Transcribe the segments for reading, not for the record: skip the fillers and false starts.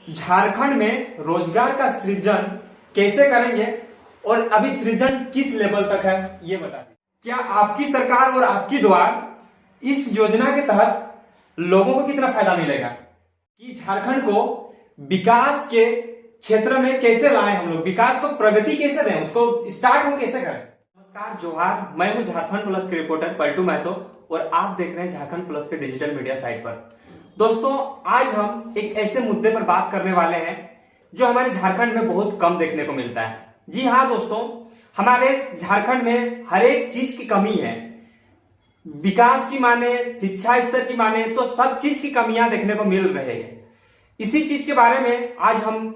झारखंड में रोजगार का सृजन कैसे करेंगे और अभी सृजन किस लेवल तक है ये बता दें। क्या आपकी सरकार और आपकी द्वार इस योजना के तहत लोगों को कितना फायदा मिलेगा कि झारखंड को विकास के क्षेत्र में कैसे लाएं, हम लोग विकास को प्रगति कैसे दें, उसको स्टार्ट हम कैसे करें। नमस्कार, जोहार, मैं हूं झारखंड प्लस के रिपोर्टर पलटू महतो और आप देख रहे हैं झारखंड प्लस के डिजिटल मीडिया साइट पर। दोस्तों, आज हम एक ऐसे मुद्दे पर बात करने वाले हैं जो हमारे झारखंड में बहुत कम देखने को मिलता है। जी हाँ दोस्तों, हमारे झारखंड में हर एक चीज की कमी है। विकास की माने, शिक्षा स्तर की माने तो सब चीज की कमियां देखने को मिल रही है। इसी चीज के बारे में आज हम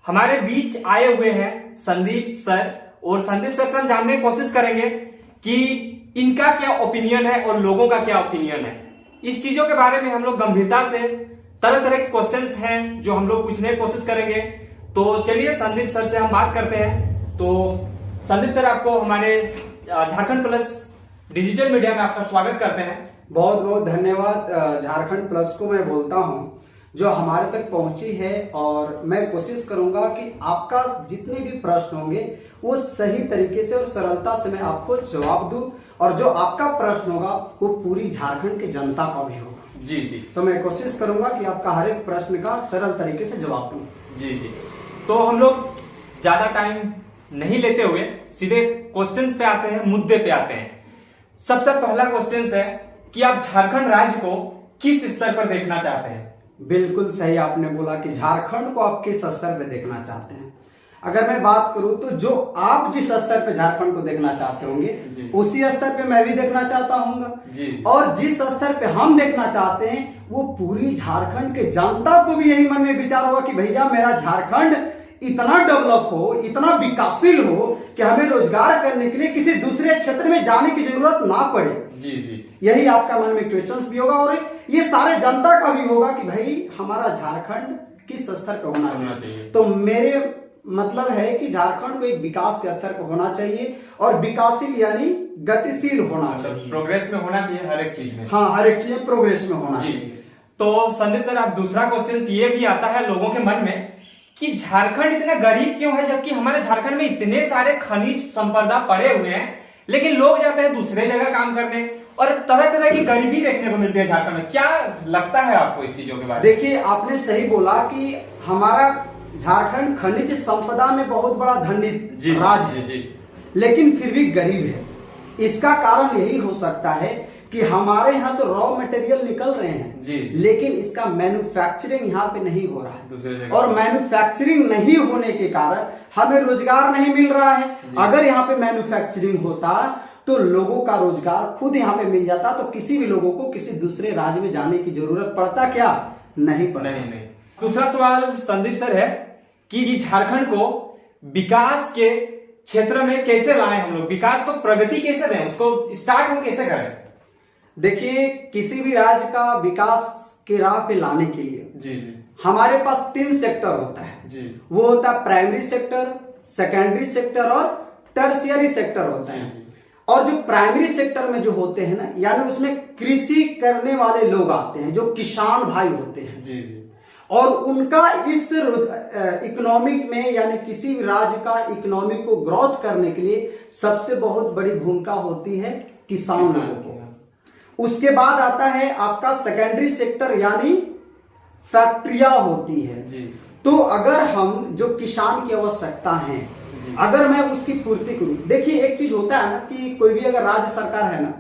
हमारे बीच आए हुए हैं संदीप सर, और संदीप सर से हम जानने की कोशिश करेंगे कि इनका क्या ओपिनियन है और लोगों का क्या ओपिनियन है। इस चीजों के बारे में हम लोग गंभीरता से तरह तरह के क्वेश्चंस हैं जो हम लोग पूछने की कोशिश करेंगे। तो चलिए संदीप सर से हम बात करते हैं। तो संदीप सर, आपको हमारे झारखंड प्लस डिजिटल मीडिया में आपका स्वागत करते हैं। बहुत बहुत धन्यवाद। झारखंड प्लस को मैं बोलता हूं जो हमारे तक पहुंची है, और मैं कोशिश करूंगा कि आपका जितने भी प्रश्न होंगे वो सही तरीके से और सरलता से मैं आपको जवाब दूं, और जो आपका प्रश्न होगा वो पूरी झारखंड की जनता का भी होगा। जी जी। तो मैं कोशिश करूंगा कि आपका हर एक प्रश्न का सरल तरीके से जवाब दूं। जी जी। तो हम लोग ज्यादा टाइम नहीं लेते हुए सीधे क्वेश्चंस पे आते हैं, मुद्दे पे आते हैं। सबसे पहला क्वेश्चन है कि आप झारखंड राज्य को किस स्तर पर देखना चाहते हैं। बिल्कुल सही आपने बोला कि झारखंड को आप किस स्तर पे देखना चाहते हैं। अगर मैं बात करूं तो जो आप जिस स्तर पे झारखंड को देखना चाहते होंगे उसी स्तर पे मैं भी देखना चाहता हूँ, और जिस स्तर पे हम देखना चाहते हैं वो पूरी झारखंड के जनता को भी यही मन में विचार होगा कि भैया मेरा झारखंड इतना डेवलप हो, इतना विकासशील हो कि हमें रोजगार करने के लिए किसी दूसरे क्षेत्र में जाने की जरूरत ना पड़े। जी जी। यही आपका मन में क्वेश्चंस भी होगा, और ये सारे जनता का भी होगा कि भाई हमारा झारखंड किस स्तर पे होना चाहिए। तो मेरे मतलब है कि झारखंड को एक विकास के स्तर पर होना चाहिए, और विकासशील यानी गतिशील होना चाहिए, प्रोग्रेस में होना चाहिए हर एक चीज में। हाँ, हर एक चीज प्रोग्रेस में होना चाहिए। तो संदीप सर, आप दूसरा क्वेश्चन ये भी आता है लोगों के मन में कि झारखंड इतना गरीब क्यों है, जबकि हमारे झारखंड में इतने सारे खनिज संपदा पड़े हुए हैं, लेकिन लोग जाते हैं दूसरे जगह काम करने और तरह तरह की गरीबी देखने को मिलती है झारखंड में। क्या लगता है आपको इस चीजों के बारे में? देखिए, आपने सही बोला कि हमारा झारखंड खनिज संपदा में बहुत बड़ा धनी राज्य है, लेकिन फिर भी गरीब है। इसका कारण यही हो सकता है कि हमारे यहाँ तो रॉ मटेरियल निकल रहे हैं, लेकिन इसका मैन्युफैक्चरिंग यहाँ पे नहीं हो रहा है, और मैन्युफैक्चरिंग नहीं होने के कारण हमें रोजगार नहीं मिल रहा है। अगर यहाँ पे मैन्युफैक्चरिंग होता तो लोगों का रोजगार खुद यहाँ पे मिल जाता, तो किसी भी लोगों को किसी दूसरे राज्य में जाने की जरूरत पड़ता क्या? नहीं पड़ता। नहीं। दूसरा सवाल संदीप सर है कि झारखंड को विकास के क्षेत्र में कैसे लाएं, हम लोग विकास को प्रगति कैसे दें, उसको स्टार्ट हम कैसे करें। देखिए, किसी भी राज्य का विकास के राह पे लाने के लिए हमारे पास 3 सेक्टर होता है। वो होता है प्राइमरी सेक्टर, सेकेंडरी सेक्टर और टर्शियरी सेक्टर होता है। और जो प्राइमरी सेक्टर में जो होते हैं ना, यानी उसमें कृषि करने वाले लोग आते हैं, जो किसान भाई होते हैं, और उनका इस इकोनॉमिक में, यानी किसी भी राज्य का इकोनॉमिक को ग्रोथ करने के लिए सबसे बहुत बड़ी भूमिका होती है किसान लोगों को। उसके बाद आता है आपका सेकेंडरी सेक्टर, यानी फैक्ट्रियां होती है। तो अगर हम जो किसान की आवश्यकता है, अगर मैं उसकी पूर्ति करूं, देखिए एक चीज होता है ना कि कोई भी अगर राज्य सरकार है ना,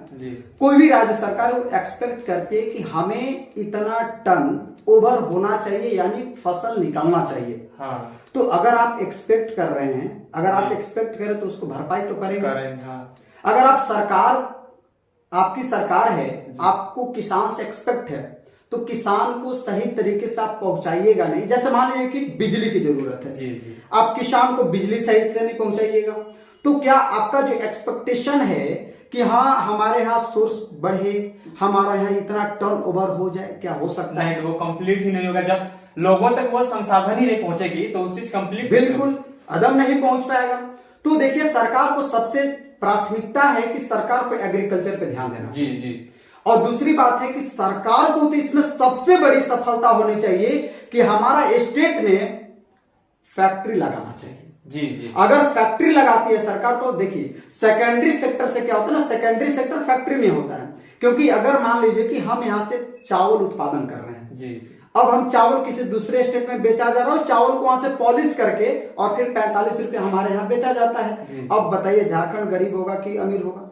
कोई भी राज्य सरकार एक्सपेक्ट करती है कि हमें इतना टन ओवर होना चाहिए, यानी फसल निकलना चाहिए। हाँ। तो अगर आप एक्सपेक्ट कर रहे हैं, अगर आप एक्सपेक्ट करें तो उसको भरपाई तो करेंगे। हाँ। अगर आप सरकार, आपकी सरकार है, आपको किसान से एक्सपेक्ट है, तो किसान को सही तरीके से आप पहुंचाइएगा नहीं। जैसे मान लीजिए कि बिजली की जरूरत है, आप किसान को बिजली सही से नहीं पहुंचाइएगा, तो क्या आपका जो एक्सपेक्टेशन है कि हाँ हमारे यहाँ सोर्स बढ़े, हमारा यहाँ इतना टर्न ओवर हो जाए, क्या हो सकता है? वो कंप्लीट ही नहीं होगा। जब लोगों तक वो संसाधन ही नहीं पहुंचेगी तो उस चीज कंप्लीट बिल्कुल अदम नहीं पहुंच पाएगा। तो देखिए, सरकार को सबसे प्राथमिकता है कि सरकार को एग्रीकल्चर पे ध्यान देना। जी। और दूसरी बात है कि सरकार को तो इसमें सबसे बड़ी सफलता होनी चाहिए कि हमारा स्टेट में फैक्ट्री लगाना चाहिए। जी जी। अगर फैक्ट्री लगाती है सरकार तो देखिए सेकेंडरी सेक्टर से क्या होता है ना, सेकेंडरी सेक्टर फैक्ट्री में होता है। क्योंकि अगर मान लीजिए कि हम यहां से चावल उत्पादन कर रहे हैं जी, अब हम चावल किसी दूसरे स्टेट में बेचा जा रहा हो, चावल को वहां से पॉलिश करके और फिर 45 रुपए हमारे यहाँ बेचा जाता है। अब बताइए झारखंड गरीब होगा कि अमीर होगा?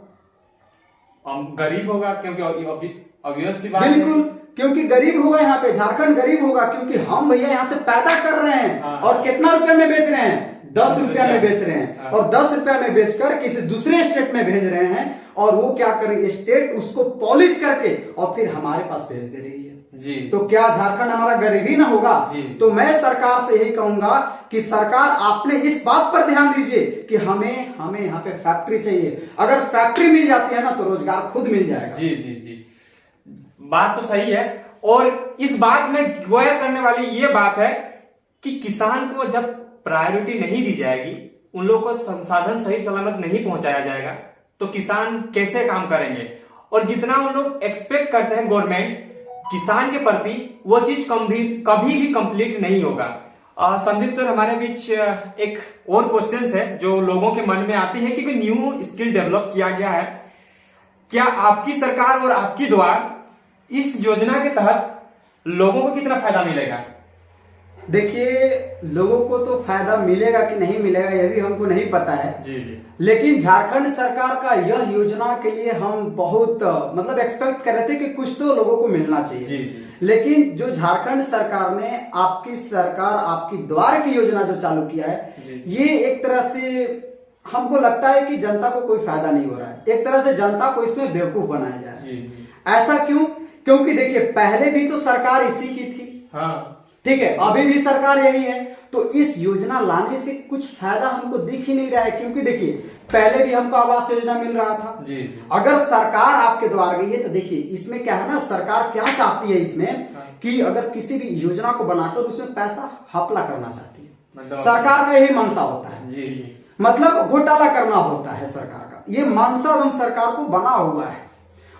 गरीब होगा, क्योंकि ऑब्वियसली बात है। बिल्कुल, क्योंकि गरीब होगा यहाँ पे, झारखंड गरीब होगा क्योंकि हम भैया यहाँ से पैदा कर रहे हैं। हाँ। और कितना रुपए में बेच रहे हैं? 10 रुपया में बेच रहे हैं। हाँ। और 10 रुपया में बेचकर किसी दूसरे स्टेट में भेज रहे हैं और वो क्या करे, स्टेट उसको पॉलिश करके और फिर हमारे पास भेज दे रही है जी। तो क्या झारखंड हमारा गरीबी ना होगा? तो मैं सरकार से यही कहूंगा कि सरकार आपने इस बात पर ध्यान दीजिए कि हमें यहाँ पे फैक्ट्री चाहिए। अगर फैक्ट्री मिल जाती है ना तो रोजगार खुद मिल जाएगा। जी जी जी, बात तो सही है। और इस बात में गोया करने वाली ये बात है कि किसान को जब प्रायोरिटी नहीं दी जाएगी, उन लोगों को संसाधन सही सलामत नहीं पहुंचाया जाएगा, तो किसान कैसे काम करेंगे? और जितना उन लोग एक्सपेक्ट करते हैं गवर्नमेंट किसान के प्रति, वो चीज कभी भी कंप्लीट नहीं होगा। संदीप सर, हमारे बीच एक और क्वेश्चन है जो लोगों के मन में आती है कि कोई न्यू स्किल डेवलप किया गया है, क्या आपकी सरकार और आपकी द्वार इस योजना के तहत लोगों को कितना फायदा मिलेगा? देखिए, लोगों को तो फायदा मिलेगा कि नहीं मिलेगा यह भी हमको नहीं पता है। जी जी। लेकिन झारखंड सरकार का यह योजना के लिए हम बहुत मतलब एक्सपेक्ट कर रहे थे कि कुछ तो लोगों को मिलना चाहिए। जी जी। लेकिन जो झारखंड सरकार ने आपकी सरकार आपकी द्वार की योजना जो चालू किया है, ये एक तरह से हमको लगता है कि जनता को कोई फायदा नहीं हो रहा है। एक तरह से जनता को इसमें बेवकूफ बनाया जा रहा है। ऐसा क्यों? क्योंकि देखिए, पहले भी तो सरकार इसी की थी। हाँ, ठीक है, अभी भी सरकार यही है। तो इस योजना लाने से कुछ फायदा हमको दिख ही नहीं रहा है। क्योंकि देखिए, पहले भी हमको आवास योजना मिल रहा था। जी जी। अगर सरकार आपके द्वार गई है तो देखिए, इसमें क्या है ना, सरकार क्या चाहती है इसमें कि अगर किसी भी योजना को बनाकर उसमें पैसा हपला करना चाहती है, मतलब सरकार का यही मंशा होता है। जी जी। मतलब घोटाला करना होता है सरकार का, ये मंशा हम सरकार को बना हुआ है।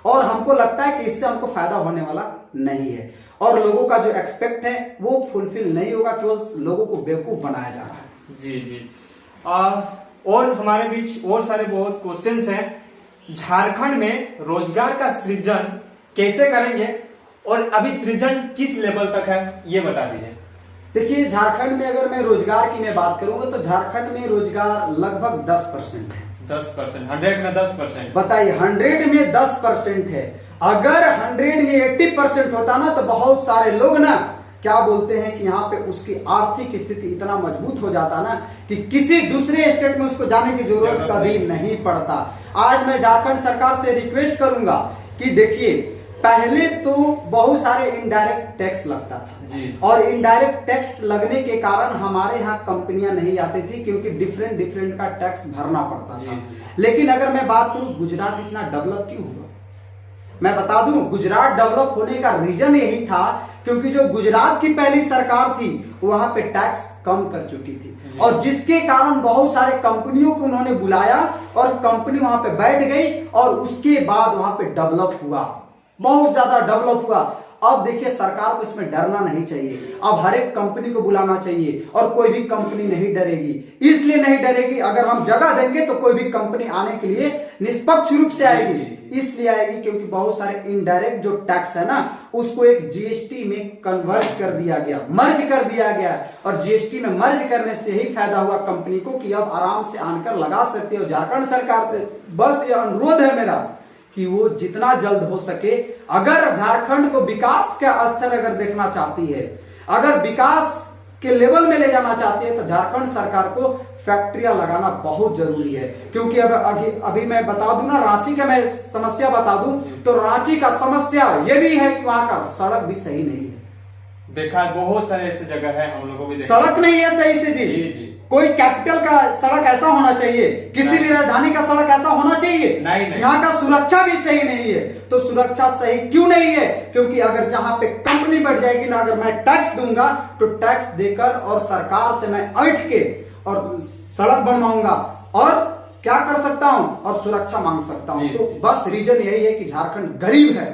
और हमको लगता है कि इससे हमको फायदा होने वाला नहीं है और लोगों का जो एक्सपेक्ट है वो फुलफिल नहीं होगा, केवल लोगों को बेवकूफ बनाया जा रहा है। जी जी। और हमारे बीच और सारे बहुत क्वेश्चंस हैं। झारखंड में रोजगार का सृजन कैसे करेंगे और अभी सृजन किस लेवल तक है, ये बता दीजिए। देखिए, झारखंड में अगर मैं रोजगार की मैं बात करूंगा तो झारखंड में रोजगार लगभग 10% है। 10%? 100 में 10%? बताइए, 100 में 10% है। अगर 100 में 80% होता ना तो बहुत सारे लोग ना क्या बोलते हैं कि यहाँ पे उसकी आर्थिक स्थिति इतना मजबूत हो जाता ना कि किसी दूसरे स्टेट में उसको जाने की जरूरत कभी नहीं पड़ता। आज मैं झारखंड सरकार से रिक्वेस्ट करूंगा कि देखिए, पहले तो बहुत सारे इनडायरेक्ट टैक्स लगता था जी। और इनडायरेक्ट टैक्स लगने के कारण हमारे यहाँ कंपनियां नहीं आती थी क्योंकि डिफरेंट का टैक्स भरना पड़ता था। लेकिन अगर मैं बात करूं, गुजरात इतना डेवलप क्यों हुआ? मैं बता दूं, गुजरात डेवलप होने का रीजन यही था क्योंकि जो गुजरात की पहली सरकार थी वहां पे टैक्स कम कर चुकी थी और जिसके कारण बहुत सारे कंपनियों को उन्होंने बुलाया और कंपनी वहां पे बैठ गई और उसके बाद वहां पे डेवलप हुआ, बहुत ज्यादा डेवलप हुआ। अब देखिए, सरकार को इसमें डरना नहीं चाहिए। अब हर एक कंपनी को बुलाना चाहिए और कोई भी कंपनी नहीं डरेगी। इसलिए नहीं डरेगी, अगर हम जगह देंगे तो कोई भी कंपनी आने के लिए निष्पक्ष रूप से आएगी। इसलिए आएगी क्योंकि बहुत सारे इनडायरेक्ट जो टैक्स है ना उसको एक जीएसटी में कन्वर्ट कर दिया गया, मर्ज कर दिया गया। और जीएसटी में मर्ज करने से ही फायदा हुआ कंपनी को कि अब आराम से आनकर लगा सकते हो। झारखंड सरकार से बस ये अनुरोध है मेरा कि वो जितना जल्द हो सके, अगर झारखंड को विकास का स्तर अगर देखना चाहती है, अगर विकास के लेवल में ले जाना चाहती है तो झारखंड सरकार को फैक्ट्रियां लगाना बहुत जरूरी है। क्योंकि अब अभी मैं बता दूं ना, रांची का मैं समस्या बता दूं तो रांची का समस्या ये भी है कि वहां का सड़क भी सही नहीं है। देखा, बहुत सारे ऐसे जगह है, हम लोगों को भी सड़क नहीं है सही से जी। कोई कैपिटल का सड़क ऐसा होना चाहिए, किसी भी राजधानी का सड़क ऐसा होना चाहिए। नहीं। यहाँ का सुरक्षा भी सही नहीं है। तो सुरक्षा सही क्यों नहीं है? क्योंकि अगर जहां पे कंपनी बढ़ जाएगी ना, अगर मैं टैक्स दूंगा तो टैक्स देकर और सरकार से मैं ऐंठ के और सड़क बनवाऊंगा और क्या कर सकता हूं और सुरक्षा मांग सकता हूं। तो बस रीजन यही है कि झारखंड गरीब है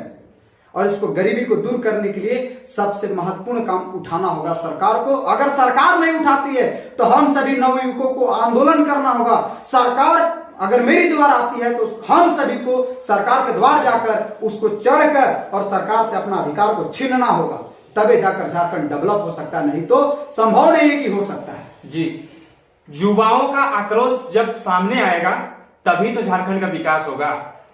और इसको गरीबी को दूर करने के लिए सबसे महत्वपूर्ण काम उठाना होगा सरकार को। अगर सरकार नहीं उठाती है तो हम सभी नवयुवकों को आंदोलन करना होगा। सरकार अगर मेरी द्वार आती है तो हम सभी को सरकार के द्वार जाकर उसको चढ़कर और सरकार से अपना अधिकार को छीनना होगा, तभी जाकर झारखंड डेवलप हो सकता है, नहीं तो संभव नहीं है कि हो सकता है। जी, युवाओं का आक्रोश जब सामने आएगा तभी तो झारखंड का विकास होगा,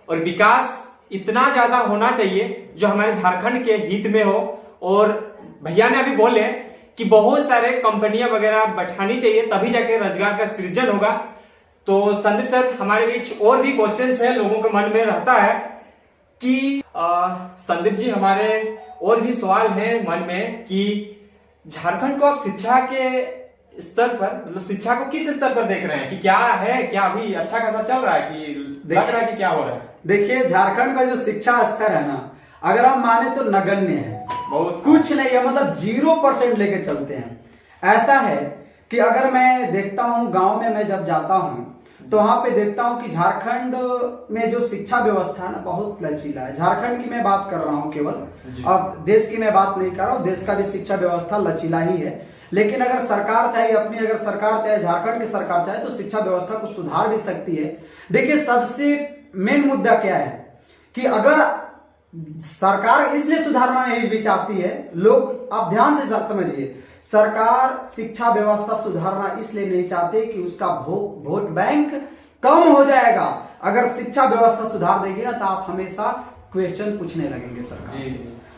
और विकास इतना ज्यादा होना चाहिए जो हमारे झारखंड के हित में हो। और भैया ने अभी बोले कि बहुत सारे कंपनियां वगैरह बैठानी चाहिए, तभी जाके रोजगार का सृजन होगा। तो संदीप सर, हमारे बीच और भी क्वेश्चंस है, लोगों के मन में रहता है कि संदीप जी, हमारे और भी सवाल है मन में कि झारखंड को आप शिक्षा के स्तर पर, मतलब शिक्षा को किस स्तर पर देख रहे हैं कि क्या है, क्या अभी अच्छा खासा चल रहा है कि लग रहा है कि क्या हो रहा है? देखिए, झारखंड का जो शिक्षा स्तर है ना, अगर हम माने तो नगण्य है, बहुत कुछ नहीं है, मतलब 0% लेके चलते हैं। ऐसा है कि अगर मैं देखता हूं गांव में, मैं जब जाता हूं तो वहां पे देखता हूं कि झारखंड में जो शिक्षा व्यवस्था है ना, बहुत लचीला है। झारखंड की मैं बात कर रहा हूं केवल, अब देश की मैं बात नहीं कर रहा हूं, देश का भी शिक्षा व्यवस्था लचीला ही है। लेकिन अगर सरकार चाहे अपनी, अगर सरकार चाहे, झारखंड की सरकार चाहे तो शिक्षा व्यवस्था को सुधार भी सकती है। देखिए, सबसे मेन मुद्दा क्या है कि अगर सरकार इसलिए सुधारना नहीं भी चाहती है, लोग आप ध्यान से समझिए, सरकार शिक्षा व्यवस्था सुधारना इसलिए नहीं चाहती कि उसका वोट बैंक कम हो जाएगा। अगर शिक्षा व्यवस्था सुधार देगी ना तो आप हमेशा क्वेश्चन पूछने लगेंगे सरकार से,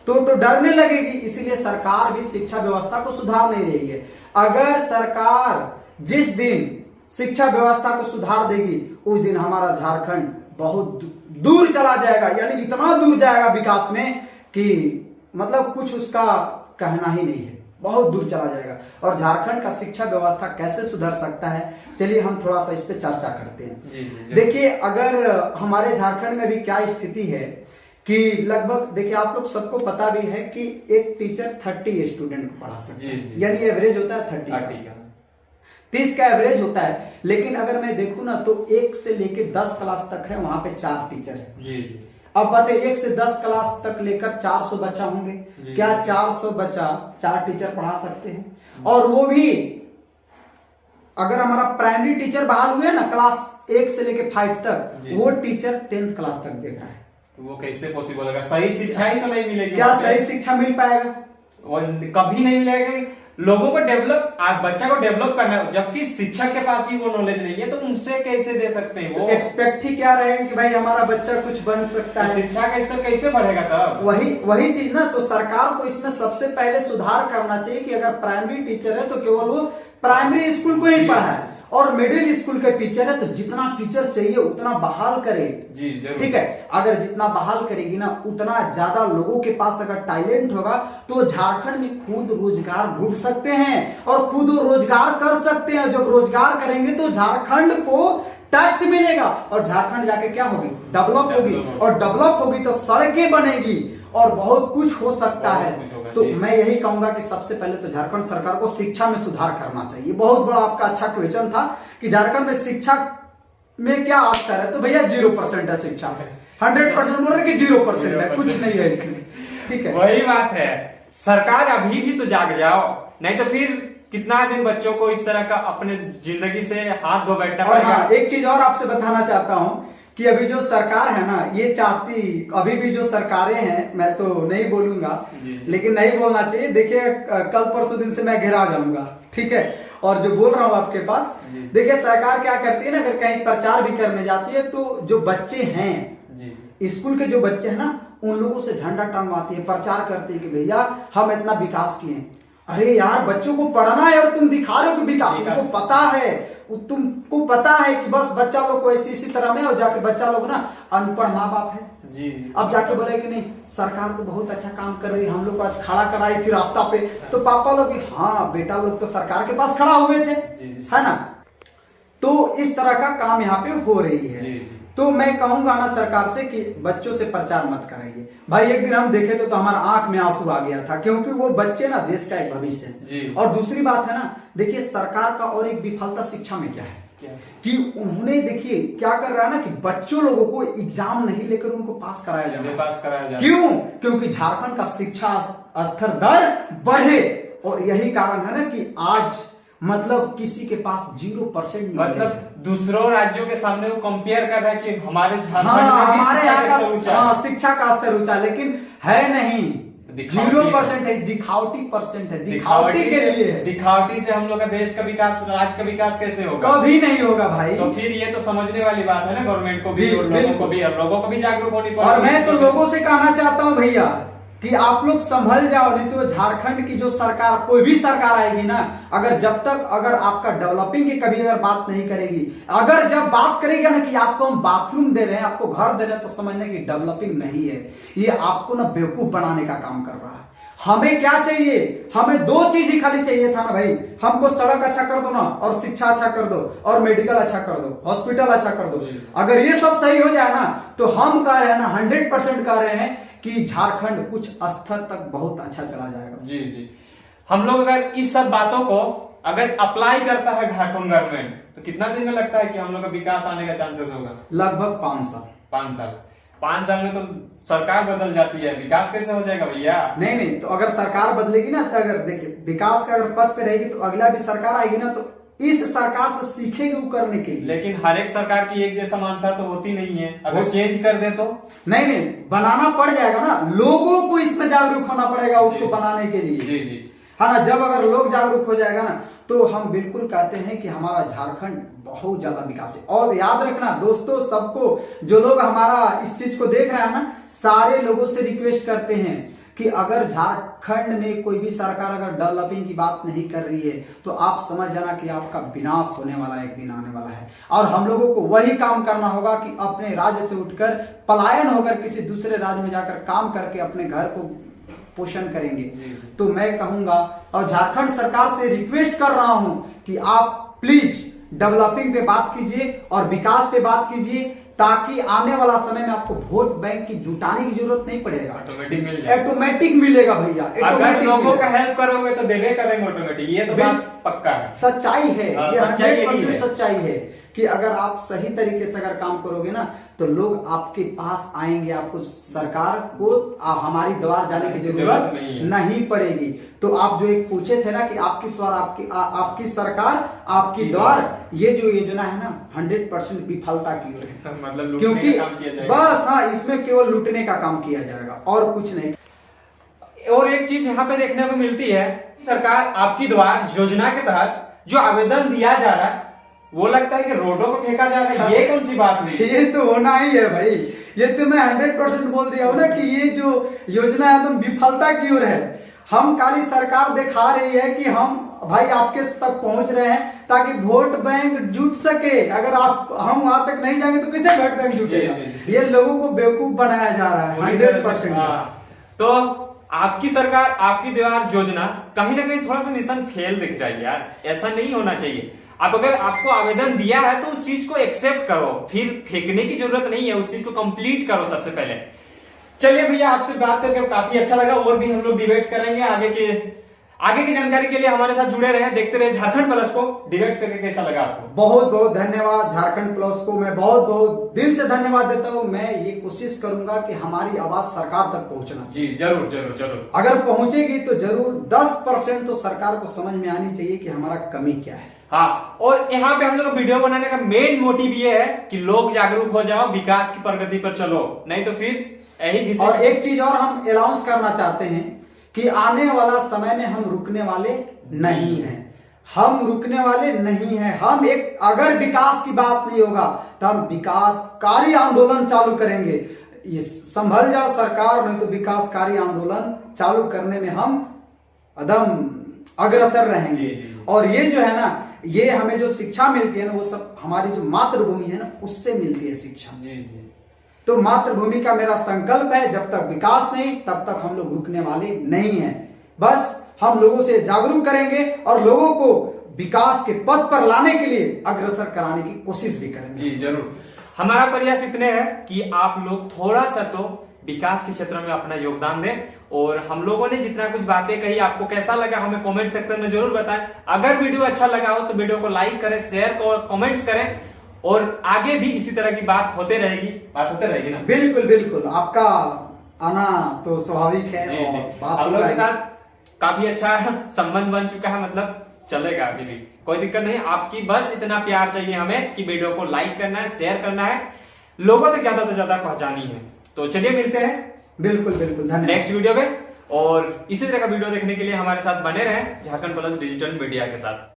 तो डरने लगेगी, इसीलिए सरकार भी शिक्षा व्यवस्था को सुधार नहीं रही है। अगर सरकार जिस दिन शिक्षा व्यवस्था को सुधार देगी उस दिन हमारा झारखंड बहुत दूर चला जाएगा, यानी इतना दूर जाएगा विकास में कि मतलब कुछ उसका कहना ही नहीं है, बहुत दूर चला जाएगा। और झारखंड का शिक्षा व्यवस्था कैसे सुधर सकता है, चलिए हम थोड़ा सा इस पे चर्चा करते हैं। देखिए, अगर हमारे झारखंड में भी क्या स्थिति है कि लगभग, देखिए आप लोग सबको पता भी है कि एक टीचर 30 स्टूडेंट को पढ़ा सकता है, यानी एवरेज होता है 30 का एवरेज होता है। लेकिन अगर मैं देखूं ना तो 1 से लेके 10 क्लास तक है, वहां पे 4 टीचर है। अब बताइए, 1 से 10 क्लास तक लेकर 400 बच्चा होंगे, क्या 400 बच्चा 4 टीचर पढ़ा सकते हैं? और वो भी अगर हमारा प्राइमरी टीचर बहाल हुए ना क्लास 1 से लेके 5 तक, वो टीचर 10th क्लास तक देख रहा है, तो वो कैसे पॉसिबल होगा? सही शिक्षा ही तो नहीं मिलेगी। क्या सही शिक्षा मिल पाएगा? और कभी नहीं मिलेगा। लोगों को डेवलप, बच्चा को डेवलप करना है, जबकि शिक्षक के पास ही वो नॉलेज नहीं है, तो उनसे कैसे दे सकते हैं? वो एक्सपेक्ट ही क्या रहेगा कि भाई हमारा बच्चा कुछ बन सकता है, शिक्षा का स्तर कैसे बढ़ेगा तब? वही चीज ना, तो सरकार को इसमें सबसे पहले सुधार करना चाहिए कि अगर प्राइमरी टीचर है तो केवल वो प्राइमरी स्कूल को ही पढ़ाए, और मिडिल स्कूल के टीचर है तो जितना टीचर चाहिए उतना बहाल करे। जी जरूर। ठीक है, अगर जितना बहाल करेगी ना, उतना ज्यादा लोगों के पास अगर टैलेंट होगा तो झारखंड में खुद रोजगार ढूंढ सकते हैं और खुद रोजगार कर सकते हैं। जब रोजगार करेंगे तो झारखंड को टैक्स मिलेगा और झारखंड जाके क्या होगी? डेवलप होगी, और डेवलप होगी तो सड़कें बनेगी और बहुत कुछ हो सकता है। तो मैं यही कहूंगा कि सबसे पहले तो झारखंड सरकार को शिक्षा में सुधार करना चाहिए। बहुत बड़ा आपका अच्छा क्वेश्चन था कि झारखंड में शिक्षा में क्या स्तर है, तो भैया 0% है शिक्षा में। 100% बोल रहे कि 0% है, कुछ नहीं है इसमें। ठीक है, वही बात है, सरकार अभी भी तो जाग जाओ, नहीं तो फिर कितना दिन बच्चों को इस तरह का अपने जिंदगी से हाथ धो बैठना पड़ेगा। हाँ, एक चीज और आपसे बताना चाहता हूँ कि अभी जो सरकार है ना, ये चाहती, अभी भी जो सरकारें हैं, मैं तो नहीं बोलूंगा, लेकिन नहीं बोलना चाहिए। देखिए, कल परसों दिन से मैं घेरा जाऊंगा, ठीक है, और जो बोल रहा हूँ आपके पास, देखिए सरकार क्या करती है ना, अगर कहीं प्रचार भी करने जाती है तो जो बच्चे हैं, स्कूल के जो बच्चे हैं ना, उन लोगों से झंडा टांगवाती है, प्रचार करती है कि भैया हम इतना विकास किए। अरे यार, बच्चों को पढ़ना है और तुम दिखा रहे हो कि विकास, उनको पता है, तुमको पता है कि बस बच्चा लोग को इसी तरह में, और जाके बच्चा लोग ना अनपढ़ माँ बाप है जी, अब जाके बोले कि नहीं सरकार तो बहुत अच्छा काम कर रही है, हम लोग को आज खड़ा कराई थी रास्ता पे, तो पापा लोग हाँ बेटा लोग तो सरकार के पास खड़ा हुए थे, है ना। तो इस तरह का काम यहाँ पे हो रही है। तो मैं कहूंगा ना सरकार से कि बच्चों से प्रचार मत कराइए भाई। एक दिन हम देखे तो हमारा आंख में आंसू आ गया था, क्योंकि वो बच्चे ना देश का एक भविष्य है। और दूसरी बात है ना, देखिए सरकार का और एक विफलता शिक्षा में क्या है कि उन्होंने देखिए क्या कर रहा है ना कि बच्चों लोगों को एग्जाम नहीं लेकर उनको पास कराया जा रहा है। क्यों? क्योंकि झारखंड का शिक्षा स्तर दर बढ़े, और यही कारण है ना कि आज मतलब किसी के पास 0% मतलब दूसरों राज्यों के सामने वो कंपेयर कर रहा है कि हमारे झारखंड हमारे यहाँ का शिक्षा का स्तर ऊंचा, लेकिन है नहीं, 0% है, दिखावटी परसेंट है, दिखावटी के लिए है। दिखावटी से हम लोग का देश का विकास, राज्य का विकास कैसे होगा? कभी नहीं होगा भाई। तो फिर ये तो समझने वाली बात है ना गवर्नमेंट को भी और लोगों को भी जागरूक होनी पड़ेगी। और मैं तो लोगों से कहना चाहता हूँ भैया कि आप लोग संभल जाओ, नहीं तो झारखंड की जो सरकार, कोई भी सरकार आएगी ना, अगर आपका डेवलपिंग की कभी अगर बात नहीं करेगी, अगर जब बात करेगा ना कि आपको हम बाथरूम दे रहे हैं, आपको घर दे रहे हैं, तो समझने की डेवलपिंग नहीं है, ये आपको ना बेवकूफ बनाने का काम कर रहा है। हमें क्या चाहिए? हमें 2 चीज ही खाली चाहिए था ना भाई, हमको सड़क अच्छा कर दो ना, और शिक्षा अच्छा कर दो, और मेडिकल अच्छा कर दो, हॉस्पिटल अच्छा कर दो। अगर ये सब सही हो जाए ना, तो हम कह रहे हैं ना, 100% कह रहे हैं कि झारखंड कुछ स्तर तक बहुत अच्छा चला जाएगा। जी जी, हम लोग अगर इस सब बातों को अगर अप्लाई करता है झारखंड गवर्नमेंट, तो कितना दिन में लगता है कि हम लोग का विकास आने का चांसेस होगा? लगभग 5 साल। 5 साल में तो सरकार बदल जाती है, विकास कैसे हो जाएगा भैया? नहीं, तो अगर सरकार बदलेगी ना, तो अगर देखिए विकास का अगर पथ पे रहेगी, तो अगला भी सरकार आएगी ना, तो इस सरकार से सीखेगी वो करने के लिए। लेकिन हर एक सरकार की एक जैसा मानसा तो होती नहीं है, अगर चेंज कर दे तो नहीं, बनाना पड़ जाएगा ना, लोगों को इसमें जागरूक होना पड़ेगा उसको बनाने के लिए। जी जी, है ना, जब अगर लोग जागरूक हो जाएगा ना, तो हम बिल्कुल कहते हैं कि हमारा झारखंड बहुत ज्यादा विकास है। और याद रखना दोस्तों, सबको, जो लोग हमारा इस चीज को देख रहे हैं ना, सारे लोगों से रिक्वेस्ट करते हैं कि अगर झारखंड में कोई भी सरकार अगर डेवलपिंग की बात नहीं कर रही है, तो आप समझ जाना कि आपका विनाश होने वाला एक दिन आने वाला है। और हम लोगों को वही काम करना होगा कि अपने राज्य से उठकर पलायन होकर किसी दूसरे राज्य में जाकर काम करके अपने घर को पोषण करेंगे। तो मैं कहूंगा और झारखंड सरकार से रिक्वेस्ट कर रहा हूं कि आप प्लीज डेवलपिंग पे बात कीजिए और विकास पे बात कीजिए, ताकि आने वाला समय में आपको वोट बैंक की जुटाने की जरूरत नहीं पड़ेगा, ऑटोमेटिक मिलेगा भैया। अगर लोगों का हेल्प करोगे तो देवे करेंगे ऑटोमेटिक, ये तो बात पक्का है, सच्चाई है, ये 100% सच्चाई है कि अगर आप सही तरीके से अगर काम करोगे ना, तो लोग आपके पास आएंगे, आपको सरकार को हमारी द्वार जाने की जरूरत नहीं पड़ेगी। तो आप जो एक पूछे थे ना कि आपकी स्वर आपकी सरकार आपकी द्वार, ये जो योजना है ना 100% विफलता की ओर है, मतलब क्योंकि बस हाँ, इसमें केवल लूटने का काम किया जाएगा और कुछ नहीं। और एक चीज यहाँ पे देखने को मिलती है, सरकार आपकी द्वार योजना के तहत जो आवेदन दिया जा रहा है, वो लगता है कि रोडों को फेंका जा रहा है। ये कौन सी बात हुई? ये तो होना ही है भाई, ये तो मैं 100% बोल दिया हूँ ना कि ये जो योजना है एकदम विफलता की ओर है। हम खाली सरकार दिखा रही है कि हम भाई आपके तक पहुंच रहे हैं, ताकि वोट बैंक जुट सके। अगर हम वहां तक नहीं जाएंगे तो कैसे वोट बैंक जुटेगा? ये लोगों को बेवकूफ बनाया जा रहा है 100%। तो आपकी सरकार आपकी द्वार योजना कहीं ना कहीं थोड़ा सा मिशन फेल दिख रहा है यार, ऐसा नहीं होना चाहिए। आप अगर आपको आवेदन दिया है तो उस चीज को एक्सेप्ट करो, फिर फेंकने की जरूरत नहीं है, उस चीज को कंप्लीट करो सबसे पहले। चलिए भैया, आपसे बात करके काफी अच्छा लगा, और भी हम लोग डिबेट्स करेंगे। आगे की जानकारी के लिए हमारे साथ जुड़े रहे, देखते रहे झारखंड प्लस को। डिबेट्स करके कैसा लगा आपको? बहुत बहुत धन्यवाद झारखंड प्लस को, मैं बहुत बहुत दिल से धन्यवाद देता हूँ। मैं ये कोशिश करूंगा कि हमारी आवाज सरकार तक पहुंचना। जी जरूर जरूर जरूर, अगर पहुंचेगी तो जरूर 10% तो सरकार को समझ में आनी चाहिए कि हमारा कमी क्या है। हाँ, और यहाँ पे हम लोग वीडियो बनाने का मेन मोटिव ये है कि लोग जागरूक हो जाओ, विकास की प्रगति पर चलो, नहीं तो फिर यही। और एक चीज और हम अनाउंस करना चाहते हैं कि आने वाला समय में हम रुकने वाले नहीं हैं, हम रुकने वाले नहीं हैं। हम एक, अगर विकास की बात नहीं होगा तो हम विकासकारी आंदोलन चालू करेंगे। संभल जाओ सरकार, नहीं तो विकासकारी आंदोलन चालू करने में हम एकदम अग्रसर रहेंगे। और ये जो है ना, ये हमें जो शिक्षा मिलती है ना, वो सब हमारी जो मातृभूमि है ना, उससे मिलती है शिक्षा। जी जी, तो मातृभूमि का मेरा संकल्प है, जब तक विकास नहीं तब तक हम लोग रुकने वाले नहीं हैं। बस हम लोगों से जागरूक करेंगे और लोगों को विकास के पथ पर लाने के लिए अग्रसर कराने की कोशिश भी करेंगे। जी जरूर, हमारा प्रयास इतने है कि आप लोग थोड़ा सा तो विकास के क्षेत्र में अपना योगदान दें। और हम लोगों ने जितना कुछ बातें कही आपको कैसा लगा हमें कमेंट सेक्शन में जरूर बताएं। अगर वीडियो अच्छा लगा हो तो वीडियो को लाइक करें, शेयर और कमेंट्स करें, और आगे भी इसी तरह की बात होते रहेगी ना। बिल्कुल बिल्कुल, आपका आना तो स्वाभाविक है। जी, और जी। बात हम लोगों के होगा साथ काफी अच्छा संबंध बन चुका है, मतलब चलेगा अभी भी, कोई दिक्कत नहीं। आपकी बस इतना प्यार चाहिए हमें कि वीडियो को लाइक करना है, शेयर करना है, लोगों तक ज्यादा से ज्यादा पहुंचानी है। तो चलिए मिलते हैं बिल्कुल बिल्कुल, धन्यवाद नेक्स्ट वीडियो में। और इसी तरह का वीडियो देखने के लिए हमारे साथ बने रहें झारखंड प्लस डिजिटल मीडिया के साथ।